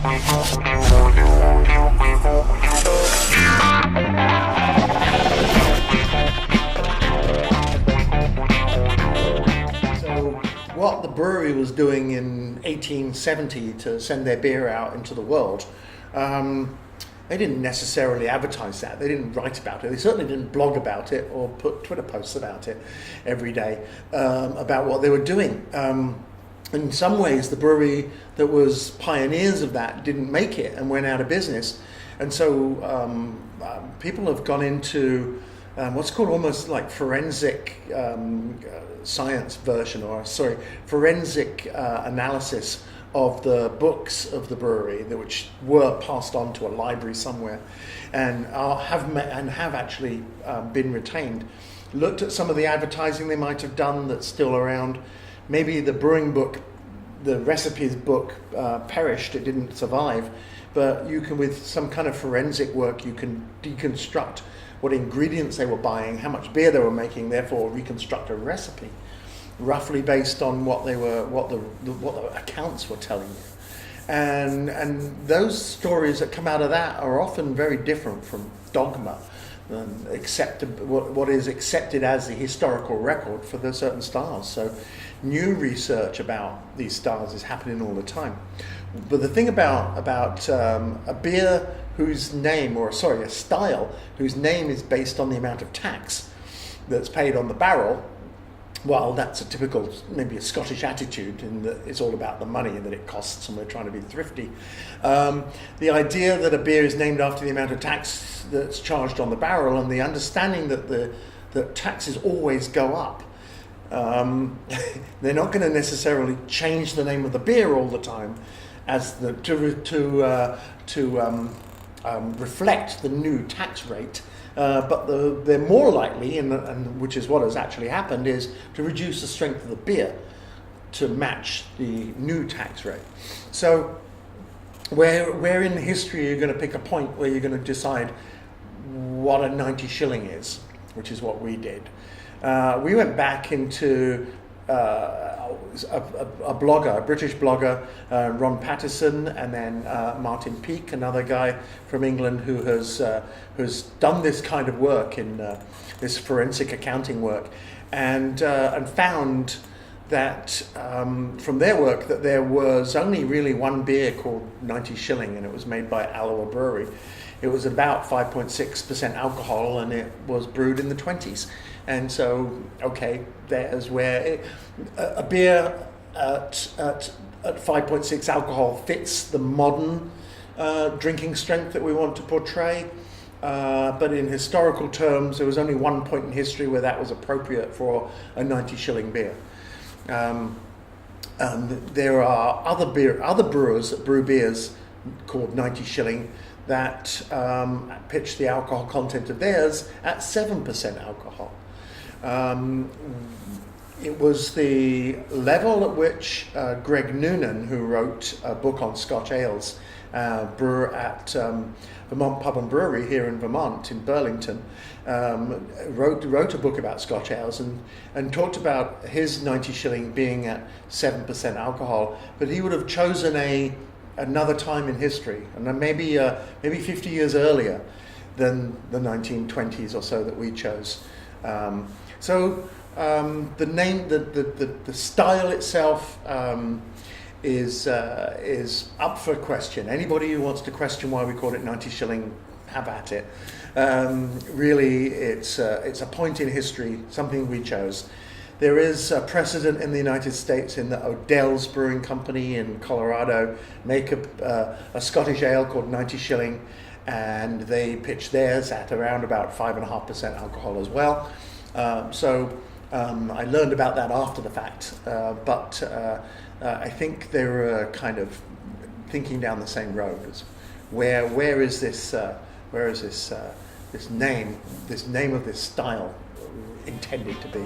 What the brewery was doing in 1870 to send their beer out into the world, they didn't necessarily advertise that. They didn't write about it. They certainly didn't blog about it or put Twitter posts about it every day about what they were doing. In some ways, the brewery that was pioneers of that didn't make it and went out of business. And so people have gone into what's called almost like forensic science version, forensic analysis of the books of the brewery, which were passed on to a library somewhere, and have actually been retained. Looked at some of the advertising they might have done that's still around. Maybe the brewing book, the recipes book, perished; it didn't survive. But you can, with some kind of forensic work, you can deconstruct what ingredients they were buying, how much beer they were making, therefore reconstruct a recipe, roughly based on what the accounts were telling you. And those stories that come out of that are often very different from dogma, and what is accepted as the historical record for the certain styles. So new research about these styles is happening all the time. But the thing about a beer whose name, a style whose name is based on the amount of tax that's paid on the barrel, well, that's a typical, maybe a Scottish attitude in that it's all about the money that it costs and we're trying to be thrifty. The idea that a beer is named after the amount of tax that's charged on the barrel, and the understanding that taxes always go up. They're not going to necessarily change the name of the beer all the time to reflect the new tax rate, but they're more likely, and which is what has actually happened, is to reduce the strength of the beer to match the new tax rate. So where in history are you going to pick a point where you're going to decide what a 90 shilling is, which is what we did. We went back into a blogger, a British blogger, Ron Patterson, and then Martin Peake, another guy from England who has done this kind of work in this forensic accounting work, and found that from their work that there was only really one beer called 90 Shilling, and it was made by Alloa Brewery. It was about 5.6% alcohol, and it was brewed in the 20s. And so, okay, there's where a beer at 5.6 alcohol fits the modern drinking strength that we want to portray. But in historical terms, there was only one point in history where that was appropriate for a 90 shilling beer. There are other brewers that brew beers called 90 shilling that pitch the alcohol content of theirs at 7% alcohol. It was the level at which Greg Noonan, who wrote a book on Scotch ales, brewer at Vermont Pub and Brewery here in Vermont, in Burlington, wrote a book about Scotch ales and talked about his 90 shilling being at 7% alcohol, but he would have chosen another time in history, and then maybe 50 years earlier than the 1920s or so that we chose. The name, the style itself is up for question. Anybody who wants to question why we call it 90 shilling, have at it. Really, it's a point in history, something we chose. There is a precedent in the United States in that Odell's Brewing Company in Colorado make a Scottish ale called 90 shilling, and they pitch theirs at around about 5.5% alcohol as well. I learned about that after the fact, but I think they were kind of thinking down the same road as where is this name of this style intended to be.